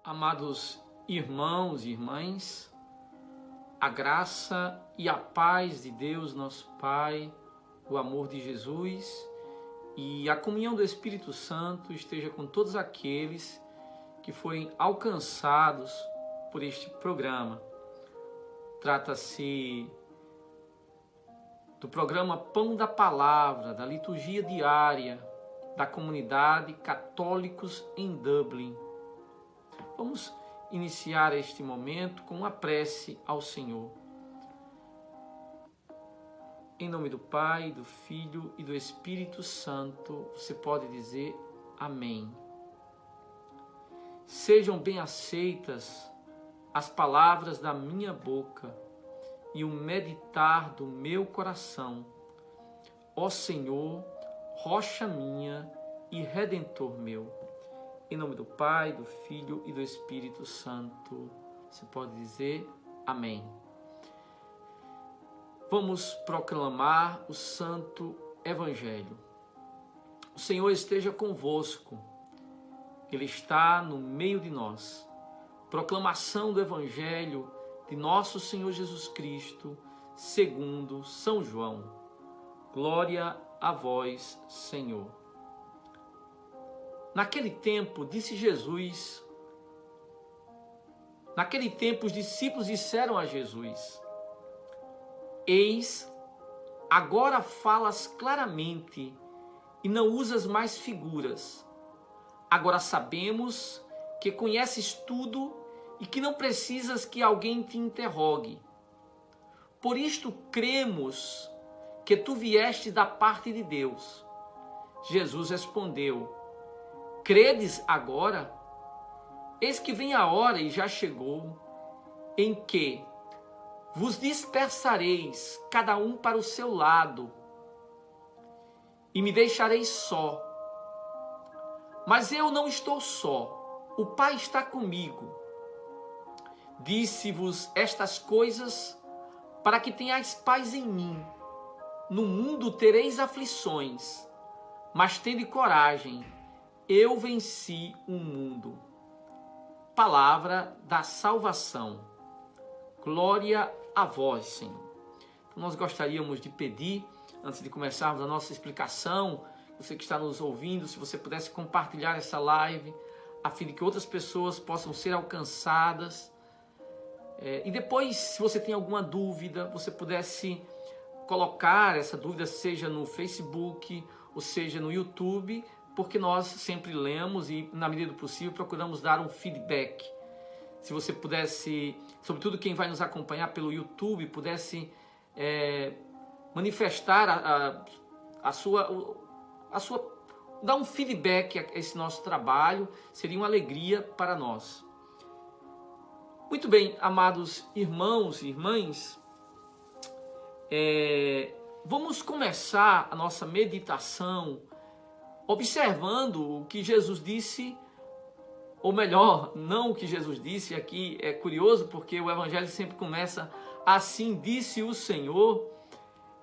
Amados irmãos e irmãs, a graça e a paz de Deus, nosso Pai, o amor de Jesus e a comunhão do Espírito Santo esteja com todos aqueles que forem alcançados por este programa. Trata-se do programa Pão da Palavra, da liturgia diária da comunidade Católicos em Dublin. Vamos iniciar este momento com uma prece ao Senhor. Em nome do Pai, do Filho e do Espírito Santo, você pode dizer amém. Sejam bem aceitas as palavras da minha boca e o meditar do meu coração. Ó Senhor, rocha minha e redentor meu. Em nome do Pai, do Filho e do Espírito Santo, você pode dizer amém. Vamos proclamar o Santo Evangelho. O Senhor esteja convosco. Ele está no meio de nós. Proclamação do Evangelho de nosso Senhor Jesus Cristo, segundo São João. Glória a vós, Senhor. Naquele tempo, disse Jesus, os discípulos disseram a Jesus: Eis, agora falas claramente e não usas mais figuras. Agora sabemos que conheces tudo e que não precisas que alguém te interrogue. Por isto cremos que tu vieste da parte de Deus. Jesus respondeu: Credes agora? Eis que vem a hora, e já chegou, em que vos dispersareis, cada um para o seu lado, e me deixareis só. Mas eu não estou só, o Pai está comigo. Disse-vos estas coisas para que tenhais paz em mim. No mundo tereis aflições, mas tende coragem. Eu venci o mundo. Palavra da salvação. Glória a vós, Senhor. Então, nós gostaríamos de pedir, antes de começarmos a nossa explicação, você que está nos ouvindo, se você pudesse compartilhar essa live, a fim de que outras pessoas possam ser alcançadas. E depois, se você tem alguma dúvida, você pudesse colocar essa dúvida, seja no Facebook, ou seja no YouTube, porque nós sempre lemos e, na medida do possível, procuramos dar um feedback. Se você pudesse, sobretudo quem vai nos acompanhar pelo YouTube, pudesse manifestar a sua, dar um feedback a esse nosso trabalho, seria uma alegria para nós. Muito bem, amados irmãos e irmãs, vamos começar a nossa meditação observando o que Jesus disse, ou melhor, não o que Jesus disse. Aqui é curioso porque o Evangelho sempre começa assim, disse o Senhor,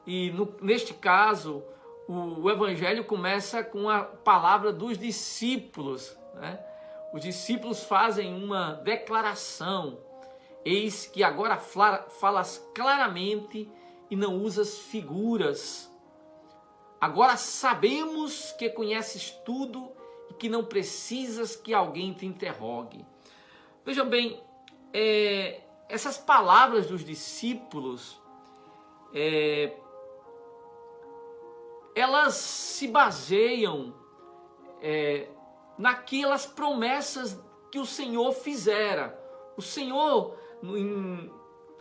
e neste caso o Evangelho começa com a palavra dos discípulos, né? Os discípulos fazem uma declaração: eis que agora falas claramente e não usas figuras. Agora sabemos que conheces tudo e que não precisas que alguém te interrogue. Vejam bem, essas palavras dos discípulos, elas se baseiam naquelas promessas que o Senhor fizera. O Senhor, em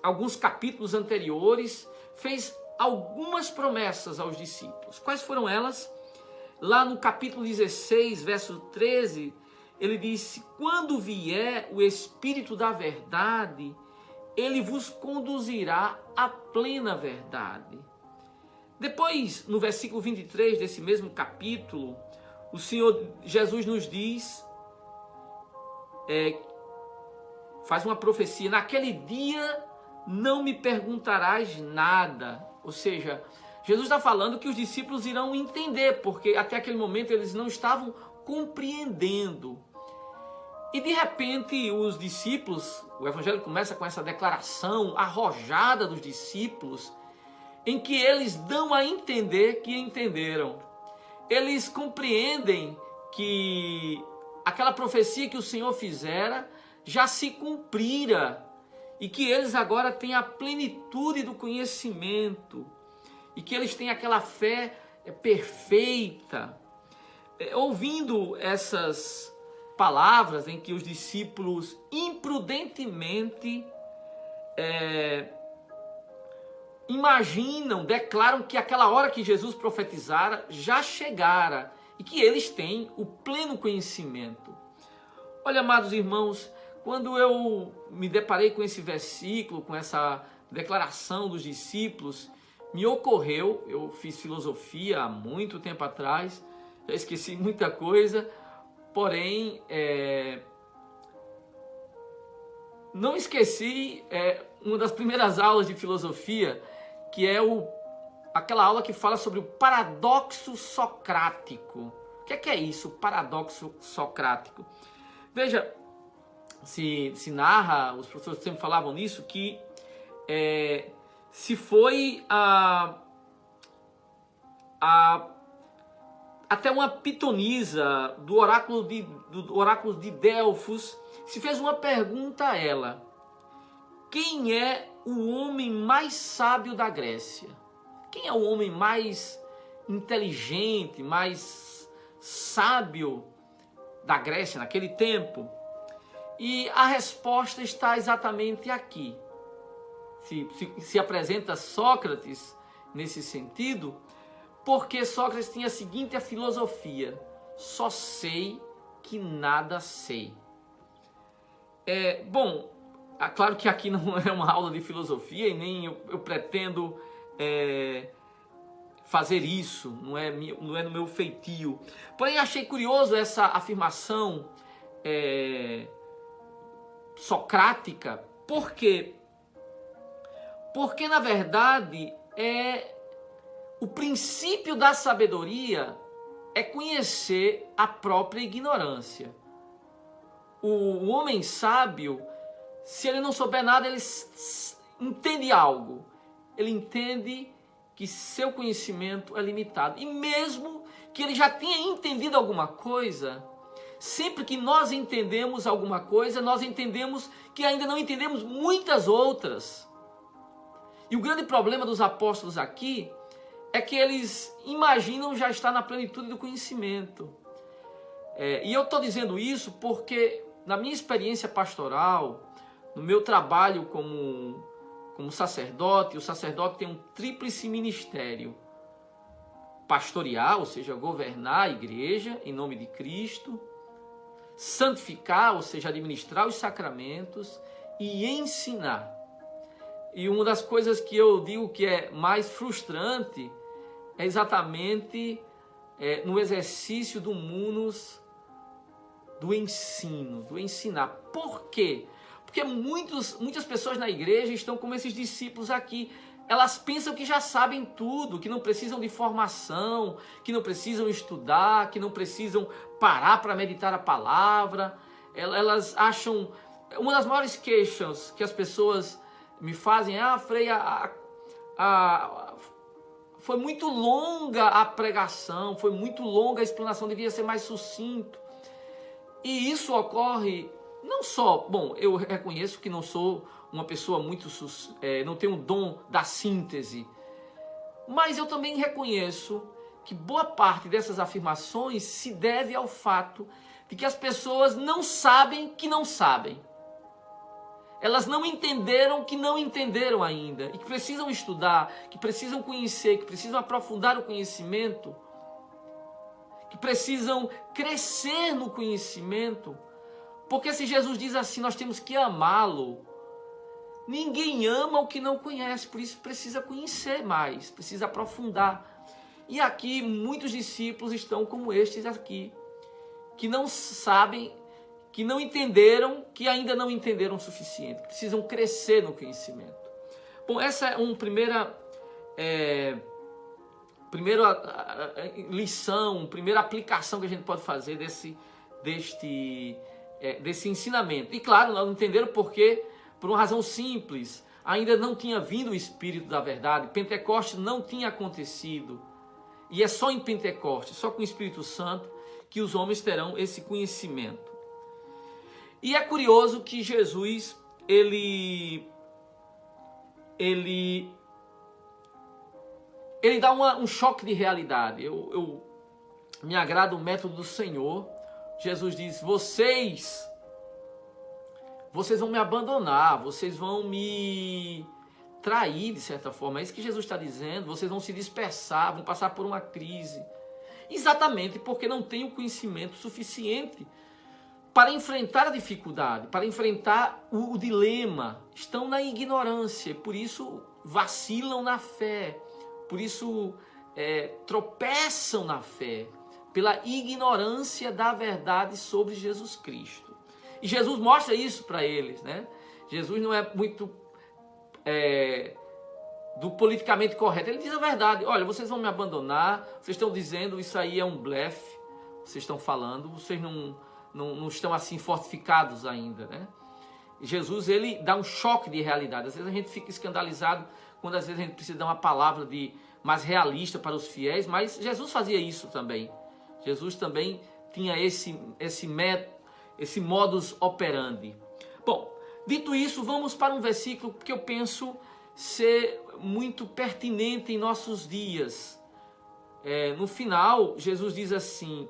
alguns capítulos anteriores, fez algumas promessas aos discípulos. Quais foram elas? Lá no capítulo 16, verso 13, ele disse: quando vier o Espírito da verdade, ele vos conduzirá à plena verdade. Depois, no versículo 23 desse mesmo capítulo, o Senhor Jesus nos diz, faz uma profecia: naquele dia não me perguntarás nada. Ou seja, Jesus está falando que os discípulos irão entender, porque até aquele momento eles não estavam compreendendo. E de repente os discípulos, o evangelho começa com essa declaração arrojada dos discípulos, em que eles dão a entender que entenderam. Eles compreendem que aquela profecia que o Senhor fizera já se cumprira e que eles agora têm a plenitude do conhecimento e que eles têm aquela fé perfeita. Ouvindo essas palavras em que os discípulos imprudentemente imaginam, declaram que aquela hora que Jesus profetizara já chegara e que eles têm o pleno conhecimento. Olha, amados irmãos, quando eu me deparei com esse versículo, com essa declaração dos discípulos, me ocorreu, eu fiz filosofia há muito tempo atrás, já esqueci muita coisa, porém, não esqueci uma das primeiras aulas de filosofia, que é aquela aula que fala sobre o paradoxo socrático. O que é isso, o paradoxo socrático? Veja, se narra, os professores sempre falavam nisso, que se foi até uma pitonisa do oráculo de Delfos, se fez uma pergunta a ela: quem é o homem mais sábio da Grécia? Quem é o homem mais inteligente, mais sábio da Grécia naquele tempo? E a resposta está exatamente aqui. Se apresenta Sócrates nesse sentido, porque Sócrates tinha a seguinte filosofia: só sei que nada sei. Bom, claro que aqui não é uma aula de filosofia e nem eu pretendo fazer isso, não é no meu feitio. Porém, achei curioso essa afirmação socrática. Por quê? Porque, na verdade, o princípio da sabedoria é conhecer a própria ignorância. O homem sábio, se ele não souber nada, ele entende algo. Ele entende que seu conhecimento é limitado. E mesmo que ele já tenha entendido alguma coisa, sempre que nós entendemos alguma coisa, nós entendemos que ainda não entendemos muitas outras. E o grande problema dos apóstolos aqui é que eles imaginam já estar na plenitude do conhecimento. E eu estou dizendo isso porque, na minha experiência pastoral, no meu trabalho como sacerdote, o sacerdote tem um tríplice ministério: pastorear, ou seja, governar a igreja em nome de Cristo; santificar, ou seja, administrar os sacramentos; e ensinar. E uma das coisas que eu digo que é mais frustrante é exatamente no exercício do munus do ensino, do ensinar. Por quê? Porque muitas pessoas na igreja estão como esses discípulos aqui. Elas pensam que já sabem tudo, que não precisam de formação, que não precisam estudar, que não precisam parar para meditar a palavra. Elas acham... Uma das maiores queixas que as pessoas me fazem é: Frei, foi muito longa a pregação, foi muito longa a explanação, devia ser mais sucinto. E isso ocorre não só... Bom, eu reconheço que não sou uma pessoa não tenho o dom da síntese, mas eu também reconheço que boa parte dessas afirmações se deve ao fato de que as pessoas não sabem que não sabem. Elas não entenderam que não entenderam ainda, e que precisam estudar, que precisam conhecer, que precisam aprofundar o conhecimento, que precisam crescer no conhecimento. Porque se Jesus diz assim, nós temos que amá-lo. Ninguém ama o que não conhece, por isso precisa conhecer mais, precisa aprofundar. E aqui muitos discípulos estão como estes aqui, que não sabem, que não entenderam, que ainda não entenderam o suficiente, que precisam crescer no conhecimento. Bom, essa é uma primeira lição, primeira aplicação que a gente pode fazer deste desse ensinamento. E claro, não entenderam porque, por uma razão simples, ainda não tinha vindo o Espírito da verdade, Pentecostes não tinha acontecido. E é só em Pentecostes, só com o Espírito Santo, que os homens terão esse conhecimento. E é curioso que Jesus, ele dá um choque de realidade. Me agrada o método do Senhor. Jesus diz, vocês vão me abandonar, vocês vão me trair de certa forma. É isso que Jesus está dizendo. Vocês vão se dispersar, vão passar por uma crise. Exatamente porque não têm o conhecimento suficiente para enfrentar a dificuldade, para enfrentar o dilema. Estão na ignorância, por isso vacilam na fé, por isso tropeçam na fé, pela ignorância da verdade sobre Jesus Cristo. E Jesus mostra isso para eles, né? Jesus não é muito do politicamente correto. Ele diz a verdade. Olha, vocês vão me abandonar, vocês estão dizendo isso aí é um blefe, vocês estão falando, vocês não estão assim fortificados ainda, né? Jesus, ele dá um choque de realidade. Às vezes a gente fica escandalizado quando às vezes a gente precisa dar uma palavra mais realista para os fiéis, mas Jesus fazia isso também. Jesus também tinha esse modus operandi. Bom, dito isso, vamos para um versículo que eu penso ser muito pertinente em nossos dias. No final, Jesus diz assim,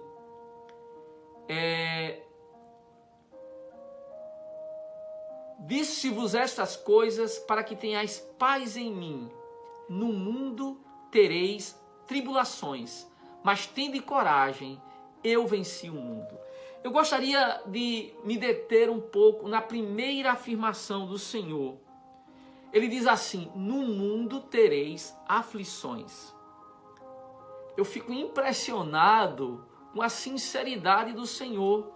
disse-vos estas coisas para que tenhais paz em mim. No mundo tereis tribulações, mas tende coragem, eu venci o mundo. Eu gostaria de me deter um pouco na primeira afirmação do Senhor. Ele diz assim, no mundo tereis aflições. Eu fico impressionado com a sinceridade do Senhor.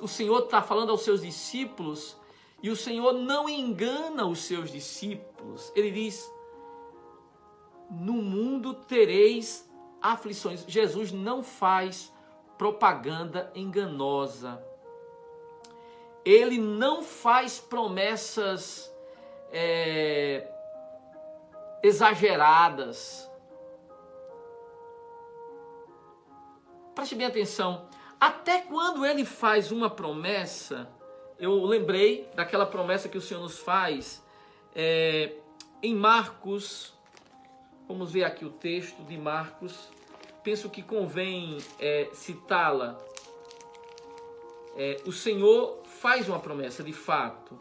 O Senhor está falando aos seus discípulos e o Senhor não engana os seus discípulos. Ele diz, no mundo tereis aflições. Jesus não faz propaganda enganosa. Ele não faz promessas exageradas. Preste bem atenção. Até quando ele faz uma promessa, eu lembrei daquela promessa que o Senhor nos faz em Marcos. Vamos ver aqui o texto de Marcos. Penso que convém citá-la. O Senhor faz uma promessa, de fato.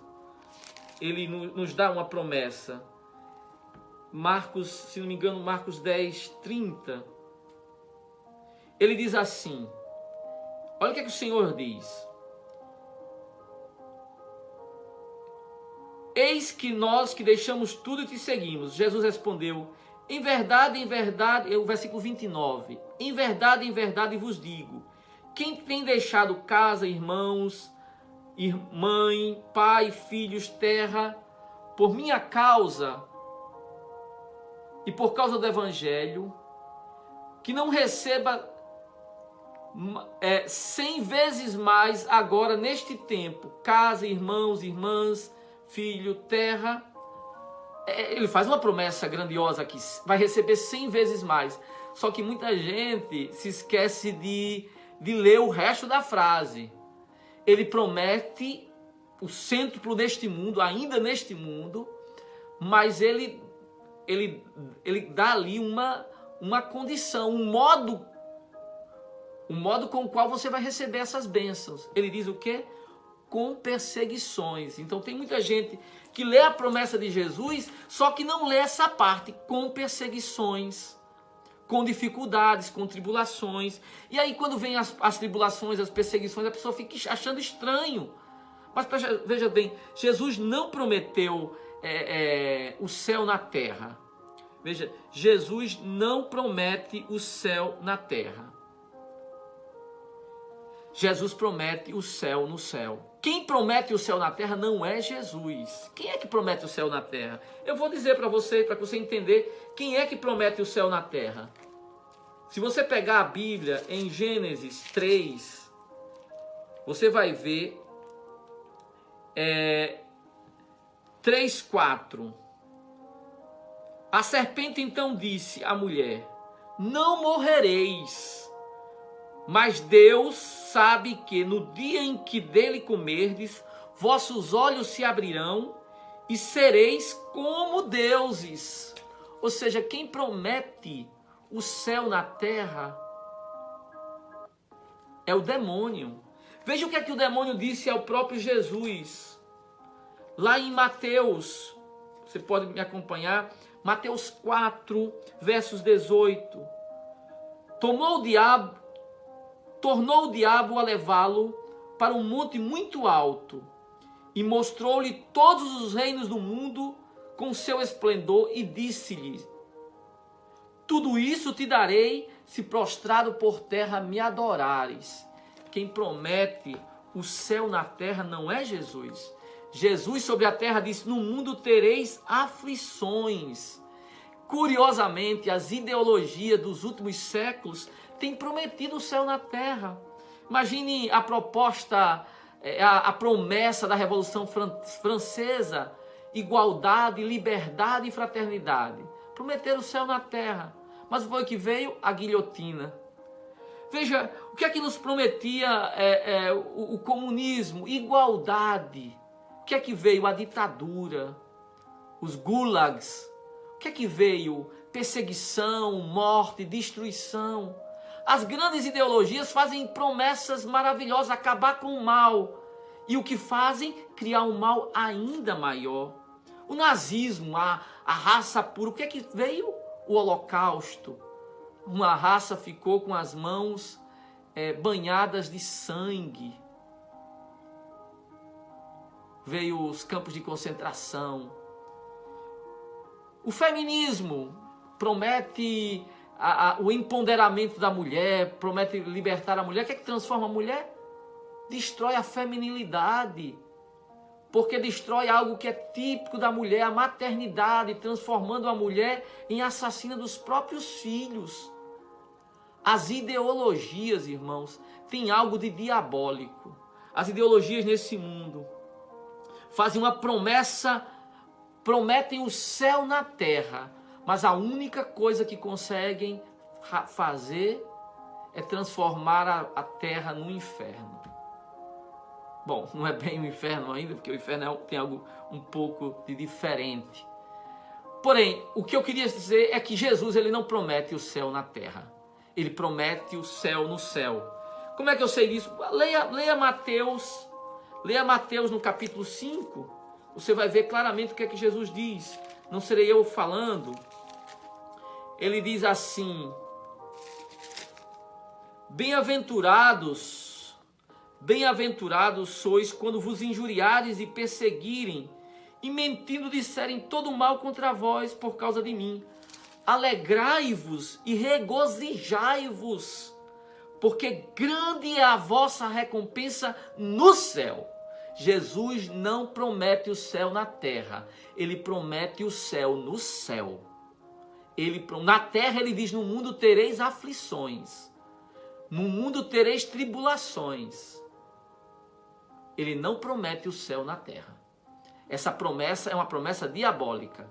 Ele nos dá uma promessa. Marcos, se não me engano, Marcos 10, 30. Ele diz assim, olha o que o Senhor diz. Eis que nós que deixamos tudo e te seguimos. Jesus respondeu, em verdade, o versículo 29. Em verdade vos digo, quem tem deixado casa, irmãos, mãe, pai, filhos, terra, por minha causa e por causa do Evangelho, que não receba 100 vezes mais agora neste tempo, casa, irmãos, irmãs, filho, terra. Ele faz uma promessa grandiosa aqui, vai receber 100 vezes mais. Só que muita gente se esquece de ler o resto da frase. Ele promete o cêntuplo neste mundo, ainda neste mundo, mas ele dá ali uma condição, um modo com o qual você vai receber essas bênçãos. Ele diz o quê? Com perseguições. Então tem muita gente que lê a promessa de Jesus, só que não lê essa parte, com perseguições, com dificuldades, com tribulações. E aí quando vem as tribulações, as perseguições, a pessoa fica achando estranho. Mas veja bem, Jesus não prometeu o céu na terra. Veja, Jesus não promete o céu na terra. Jesus promete o céu no céu. Quem promete o céu na terra não é Jesus. Quem é que promete o céu na terra? Eu vou dizer para você entender quem é que promete o céu na terra. Se você pegar a Bíblia em Gênesis 3, você vai ver 3:4. A serpente então disse à mulher: não morrereis, mas Deus sabe que no dia em que dele comerdes, vossos olhos se abrirão e sereis como deuses. Ou seja, quem promete o céu na terra é o demônio. Veja o que é que o demônio disse ao próprio Jesus. Lá em Mateus, você pode me acompanhar, Mateus 4, versos 18. Tornou o diabo a levá-lo para um monte muito alto e mostrou-lhe todos os reinos do mundo com seu esplendor e disse-lhe: tudo isso te darei se prostrado por terra me adorares. Quem promete o céu na terra não é Jesus. Jesus sobre a terra disse: no mundo tereis aflições. Curiosamente, as ideologias dos últimos séculos têm prometido o céu na terra. Imagine a proposta, a promessa da Revolução Francesa: igualdade, liberdade e fraternidade. Prometeram o céu na terra. Mas foi que veio a guilhotina. Veja, o que é que nos prometia o comunismo? Igualdade. O que é que veio? A ditadura, os gulags. O que é que veio? Perseguição, morte, destruição. As grandes ideologias fazem promessas maravilhosas, acabar com o mal. E o que fazem? Criar um mal ainda maior. O nazismo, a raça pura, o que é que veio? O holocausto. Uma raça ficou com as mãos banhadas de sangue. Veio os campos de concentração. O feminismo promete o empoderamento da mulher, promete libertar a mulher. O que é que transforma a mulher? Destrói a feminilidade. Porque destrói algo que é típico da mulher, a maternidade, transformando a mulher em assassina dos próprios filhos. As ideologias, irmãos, têm algo de diabólico. As ideologias nesse mundo fazem uma promessa, prometem o céu na terra, mas a única coisa que conseguem fazer é transformar a terra no inferno. Bom, não é bem o inferno ainda, porque o inferno tem algo um pouco de diferente. Porém, o que eu queria dizer é que Jesus, ele não promete o céu na terra. Ele promete o céu no céu. Como é que eu sei disso? Leia Mateus no capítulo 5. Você vai ver claramente o que é que Jesus diz. Não serei eu falando. Ele diz assim: Bem-aventurados sois quando vos injuriares e perseguirem, e mentindo disserem todo mal contra vós por causa de mim. Alegrai-vos e regozijai-vos, porque grande é a vossa recompensa no céu. Jesus não promete o céu na terra, ele promete o céu no céu. Na terra ele diz: no mundo tereis aflições, no mundo tereis tribulações. Ele não promete o céu na terra. Essa promessa é uma promessa diabólica.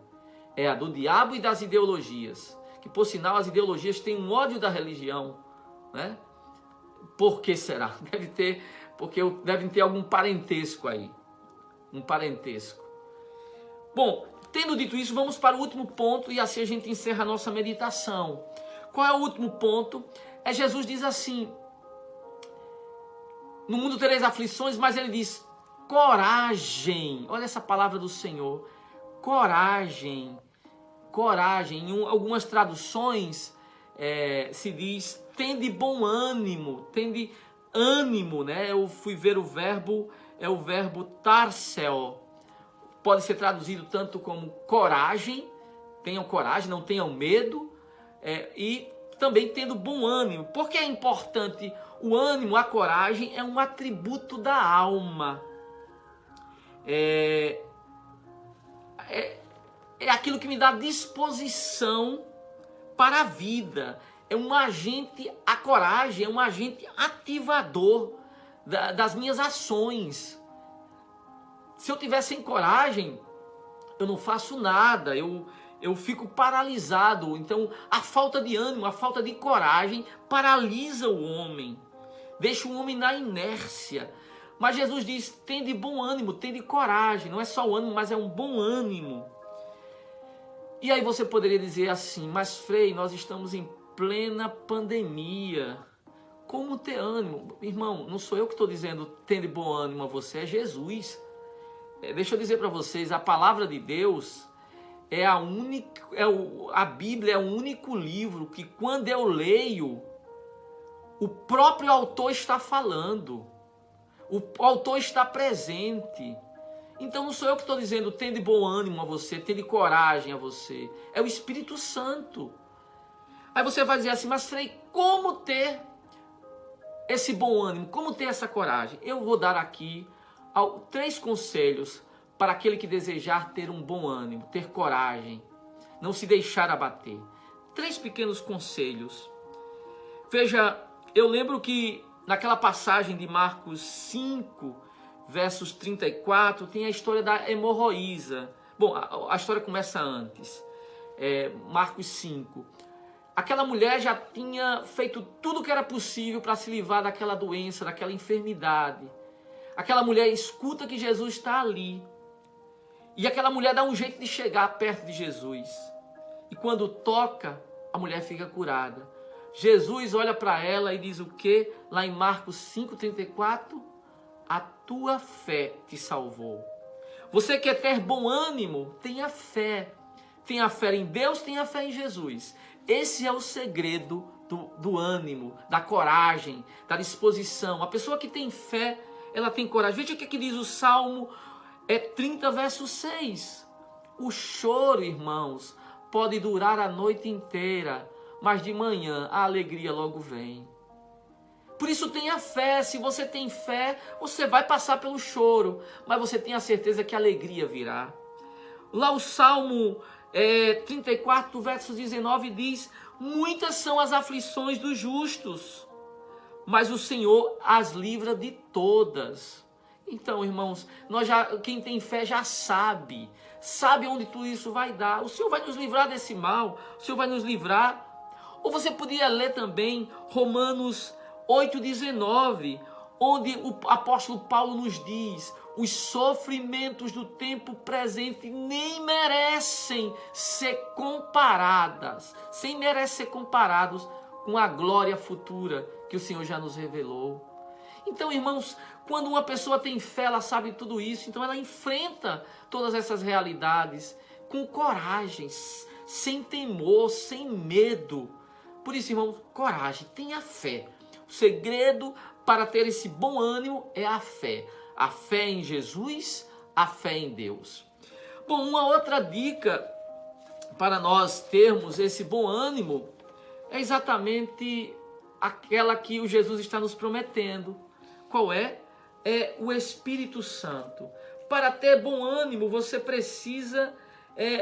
É a do diabo e das ideologias. Que, por sinal, as ideologias têm um ódio da religião, né? Por que será? Devem ter algum parentesco aí. Um parentesco. Bom, tendo dito isso, vamos para o último ponto e assim a gente encerra a nossa meditação. Qual é o último ponto? Jesus diz assim: no mundo tereis aflições, mas ele diz: coragem. Olha essa palavra do Senhor. Coragem. Coragem. Em algumas traduções se diz: tende bom ânimo. Tende ânimo, né? Eu fui ver o verbo tarsel. Pode ser traduzido tanto como coragem. Tenham coragem, não tenham medo. E também tendo bom ânimo. Por que é importante? O ânimo, a coragem é um atributo da alma. É aquilo que me dá disposição para a vida. É um agente, a coragem é um agente ativador das minhas ações. Se eu tiver sem coragem, eu não faço nada, eu fico paralisado. Então, a falta de ânimo, a falta de coragem paralisa o homem, deixa o homem na inércia. Mas Jesus diz, tende bom ânimo, tende coragem. Não é só o ânimo, mas é um bom ânimo. E aí você poderia dizer assim, mas Frei, nós estamos em plena pandemia. Como ter ânimo? Irmão, não sou eu que estou dizendo tende bom ânimo a você, é Jesus. Deixa eu dizer para vocês, a palavra de Deus é a Bíblia é o único livro que quando eu leio, o próprio autor está falando. O autor está presente. Então não sou eu que estou dizendo tende bom ânimo a você, tende coragem a você. É o Espírito Santo. Aí você vai dizer assim, mas Frei, como ter esse bom ânimo? Como ter essa coragem? Eu vou dar aqui 3 conselhos para aquele que desejar ter um bom ânimo, ter coragem, não se deixar abater. 3 pequenos conselhos. Veja, eu lembro que naquela passagem de Marcos 5, versos 34, tem a história da hemorroísa. Bom, a história começa antes. Marcos 5. Aquela mulher já tinha feito tudo o que era possível para se livrar daquela doença, daquela enfermidade. Aquela mulher escuta que Jesus está ali. E aquela mulher dá um jeito de chegar perto de Jesus. E quando toca, a mulher fica curada. Jesus olha para ela e diz o quê? Lá em Marcos 5,34, a tua fé te salvou. Você quer ter bom ânimo? Tenha fé. Tenha fé em Deus, tenha fé em Jesus. Esse é o segredo do ânimo, da coragem, da disposição. A pessoa que tem fé, ela tem coragem. Veja o que diz o Salmo 30, verso 6. O choro, irmãos, pode durar a noite inteira, mas de manhã a alegria logo vem. Por isso tenha fé. Se você tem fé, você vai passar pelo choro, mas você tem a certeza que a alegria virá. Lá o Salmo 34, verso 19 diz, muitas são as aflições dos justos, mas o Senhor as livra de todas. Então, irmãos, quem tem fé já sabe onde tudo isso vai dar. O Senhor vai nos livrar desse mal, o Senhor vai nos livrar. Ou você podia ler também Romanos 8,19, onde o apóstolo Paulo nos diz, os sofrimentos do tempo presente nem merecem ser comparados com a glória futura que o Senhor já nos revelou. Então, irmãos, quando uma pessoa tem fé, ela sabe tudo isso, então ela enfrenta todas essas realidades com coragem, sem temor, sem medo. Por isso, irmãos, coragem, tenha fé. O segredo para ter esse bom ânimo é a fé. A fé em Jesus, a fé em Deus. Bom, uma outra dica para nós termos esse bom ânimo é exatamente aquela que o Jesus está nos prometendo. Qual é? É o Espírito Santo. Para ter bom ânimo, você precisa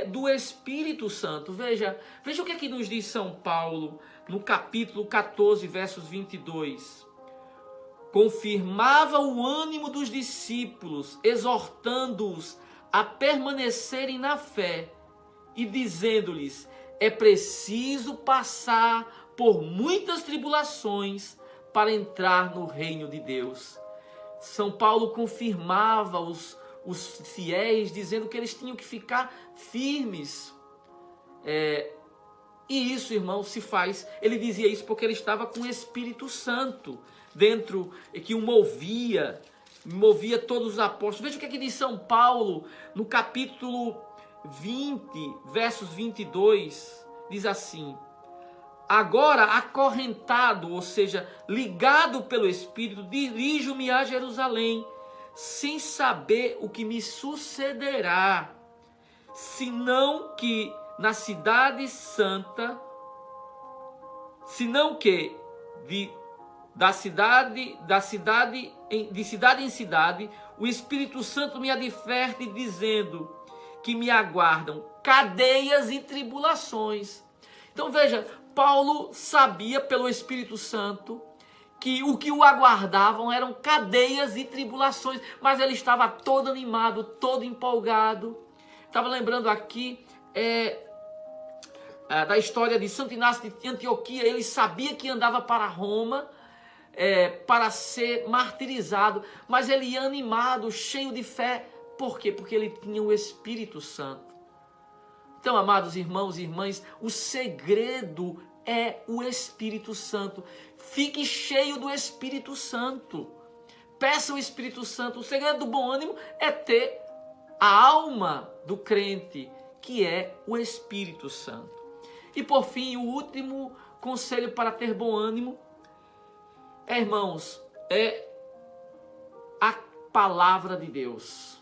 do Espírito Santo. Veja o que nos diz São Paulo no capítulo 14, versos 22. Confirmava o ânimo dos discípulos, exortando-os a permanecerem na fé e dizendo-lhes, é preciso passar por muitas tribulações para entrar no reino de Deus. São Paulo confirmava os fiéis, dizendo que eles tinham que ficar firmes. E isso, irmão, se faz. Ele dizia isso porque ele estava com o Espírito Santo dentro, que o movia todos os apóstolos. Veja o que diz São Paulo no capítulo 20, versos 22. Diz assim, agora acorrentado, ou seja, ligado pelo Espírito, dirijo-me a Jerusalém, sem saber o que me sucederá, senão que na cidade santa, senão que de cidade em cidade, o Espírito Santo me adverte dizendo que me aguardam cadeias e tribulações. Então veja, Paulo sabia pelo Espírito Santo que o que o aguardavam eram cadeias e tribulações, mas ele estava todo animado, todo empolgado. Estava lembrando aqui da história de Santo Inácio de Antioquia. Ele sabia que andava para Roma para ser martirizado, mas ele ia animado, cheio de fé. Por quê? Porque ele tinha o Espírito Santo. Então, amados irmãos e irmãs, o segredo é o Espírito Santo. Fique cheio do Espírito Santo. Peça o Espírito Santo. O segredo do bom ânimo é ter a alma do crente, que é o Espírito Santo. E por fim, o último conselho para ter bom ânimo irmãos, é a palavra de Deus.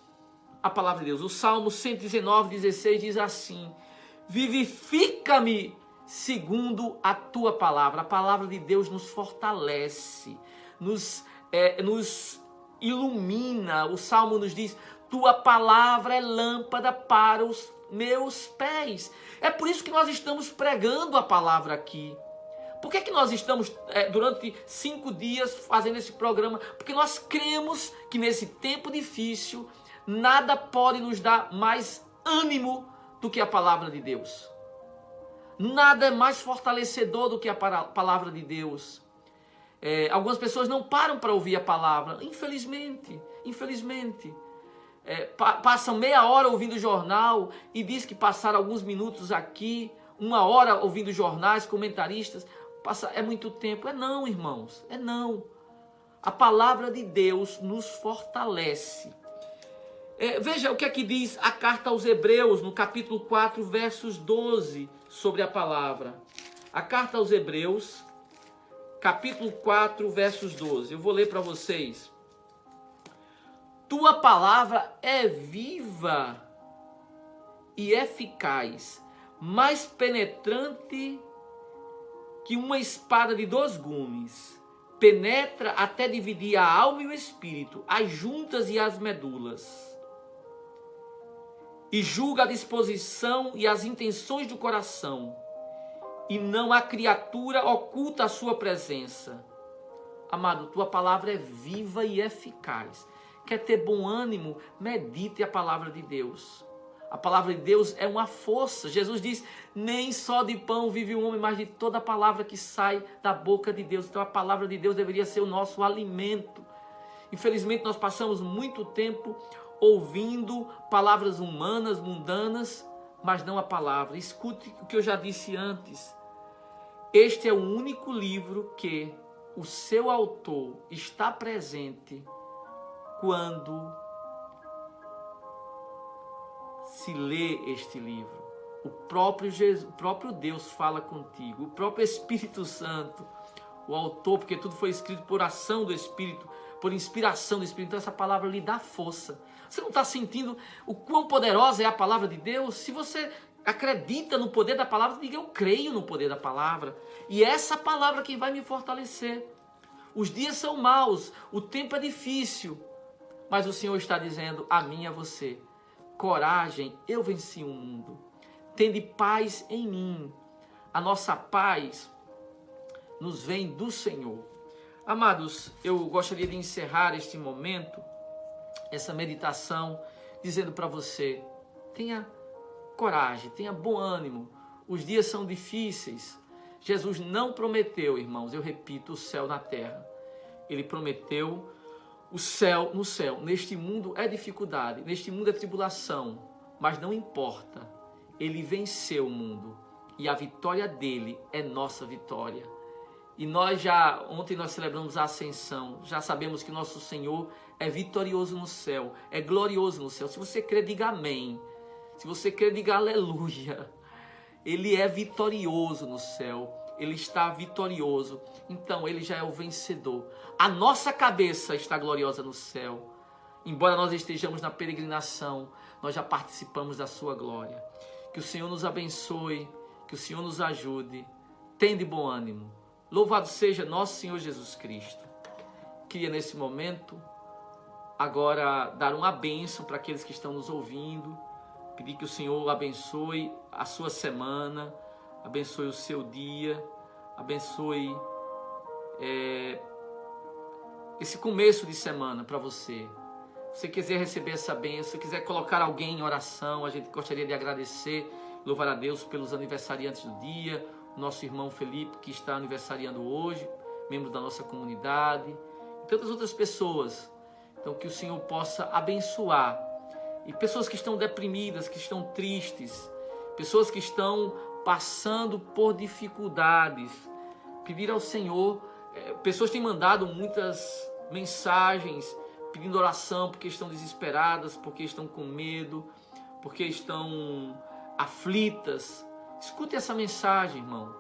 A palavra de Deus. O Salmo 119:16 diz assim: vivifica-me segundo a tua palavra. A palavra de Deus nos fortalece, nos ilumina. O Salmo nos diz: tua palavra é lâmpada para os meus pés. É por isso que nós estamos pregando a palavra aqui. Por que nós estamos durante 5 dias fazendo esse programa? Porque nós cremos que nesse tempo difícil, nada pode nos dar mais ânimo do que a palavra de Deus. Nada é mais fortalecedor do que a palavra de Deus. Algumas pessoas não param para ouvir a palavra, infelizmente. Passam meia hora ouvindo o jornal e diz que passaram alguns minutos aqui, 1 hora ouvindo jornais, comentaristas. É muito tempo. Não, irmãos, não. A palavra de Deus nos fortalece. Veja o que é que diz a carta aos Hebreus, no capítulo 4, versos 12, sobre a palavra. A carta aos Hebreus, capítulo 4, versos 12. Eu vou ler para vocês. Tua palavra é viva e eficaz, mais penetrante que uma espada de 2 gumes, penetra até dividir a alma e o espírito, as juntas e as medulas, e julga a disposição e as intenções do coração, e não há criatura oculta a sua presença. Amado, tua palavra é viva e eficaz. Quer ter bom ânimo? Medite a palavra de Deus. A palavra de Deus é uma força. Jesus diz: nem só de pão vive o homem, mas de toda a palavra que sai da boca de Deus. Então a palavra de Deus deveria ser o nosso alimento. Infelizmente nós passamos muito tempo ouvindo palavras humanas, mundanas, mas não a palavra. Escute o que eu já disse antes. Este é o único livro que o seu autor está presente quando se lê este livro. O próprio Deus fala contigo, o próprio Espírito Santo, o autor, porque tudo foi escrito por ação do Espírito, por inspiração do Espírito. Então essa palavra lhe dá força. Você não está sentindo o quão poderosa é a palavra de Deus? Se você acredita no poder da palavra, diga: eu creio no poder da palavra, e essa palavra que vai me fortalecer. Os dias são maus, o tempo é difícil, mas o Senhor está dizendo a mim e a você: coragem, eu venci o mundo. Tende paz em mim. A nossa paz nos vem do Senhor. Amados, eu gostaria de encerrar este momento, essa meditação, dizendo para você: tenha coragem, tenha bom ânimo. Os dias são difíceis. Jesus não prometeu, irmãos, eu repito, o céu na terra. Ele prometeu o céu no céu. Neste mundo é dificuldade, neste mundo é tribulação, mas não importa. Ele venceu o mundo e a vitória dele é nossa vitória. E ontem nós celebramos a ascensão, já sabemos que nosso Senhor é vitorioso no céu, é glorioso no céu. Se você crê, diga amém. Se você crê, diga aleluia. Ele é vitorioso no céu, ele está vitorioso, então ele já é o vencedor. A nossa cabeça está gloriosa no céu. Embora nós estejamos na peregrinação, nós já participamos da sua glória. Que o Senhor nos abençoe, que o Senhor nos ajude. Tende bom ânimo. Louvado seja nosso Senhor Jesus Cristo. Queria nesse momento agora dar uma bênção para aqueles que estão nos ouvindo. Pedir que o Senhor abençoe a sua semana, abençoe o seu dia, abençoe esse começo de semana para você. Se você quiser receber essa bênção, se quiser colocar alguém em oração, a gente gostaria de agradecer, louvar a Deus pelos aniversariantes do dia, o nosso irmão Felipe, que está aniversariando hoje, membro da nossa comunidade, e tantas outras pessoas. Então, que o Senhor possa abençoar. E pessoas que estão deprimidas, que estão tristes, pessoas que estão passando por dificuldades, pedir ao Senhor. Pessoas têm mandado muitas mensagens pedindo oração porque estão desesperadas, porque estão com medo, porque estão aflitas. Escute essa mensagem, irmão.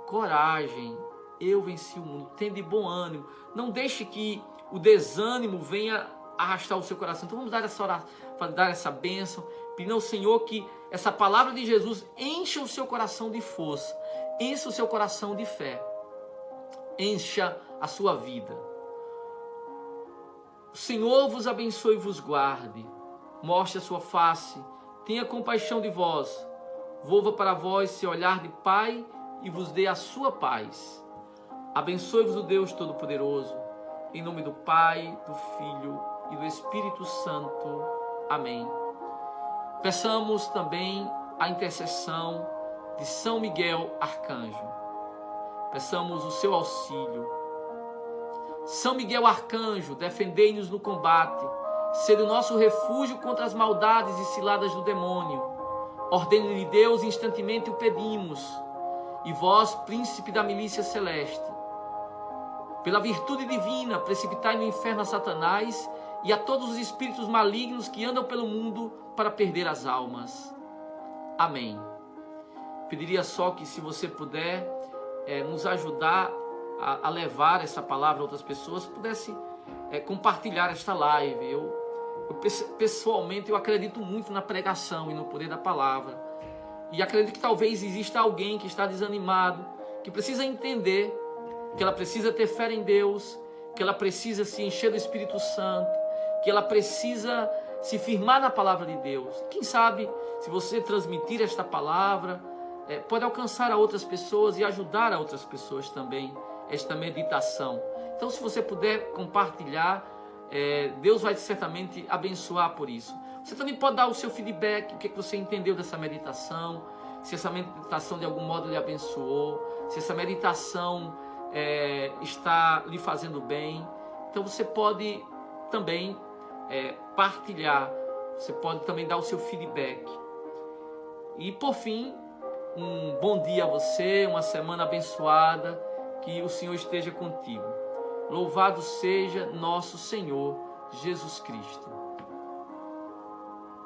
Coragem, eu venci o mundo. Tenha de bom ânimo. Não deixe que o desânimo venha arrastar o seu coração. Então vamos dar essa bênção, pedindo ao Senhor que essa palavra de Jesus encha o seu coração de força, encha o seu coração de fé, encha a sua vida. O Senhor vos abençoe e vos guarde, mostre a sua face, tenha compaixão de vós, volva para vós seu olhar de Pai e vos dê a sua paz. Abençoe-vos o Deus Todo-Poderoso, em nome do Pai, do Filho e do Espírito Santo. Amém. Peçamos também a intercessão de São Miguel Arcanjo. Peçamos o seu auxílio. São Miguel Arcanjo, defendei-nos no combate, sede o nosso refúgio contra as maldades e ciladas do demônio. Ordene-lhe Deus, instantemente o pedimos. E vós, príncipe da milícia celeste, pela virtude divina, precipitai no inferno a Satanás e a todos os espíritos malignos que andam pelo mundo para perder as almas. Amém. Pediria só que, se você puder nos ajudar a levar essa palavra a outras pessoas, pudesse compartilhar esta live. Eu pessoalmente, eu acredito muito na pregação e no poder da palavra. E acredito que talvez exista alguém que está desanimado, que precisa entender que ela precisa ter fé em Deus, que ela precisa se encher do Espírito Santo, que ela precisa se firmar na palavra de Deus. Quem sabe, se você transmitir esta palavra, pode alcançar a outras pessoas e ajudar a outras pessoas também, esta meditação. Então, se você puder compartilhar, Deus vai certamente abençoar por isso. Você também pode dar o seu feedback, o que você entendeu dessa meditação, se essa meditação de algum modo lhe abençoou, se essa meditação está lhe fazendo bem. Então você pode também partilhar, você pode também dar o seu feedback. E por fim, um bom dia a você, uma semana abençoada, que o Senhor esteja contigo. Louvado seja nosso Senhor Jesus Cristo.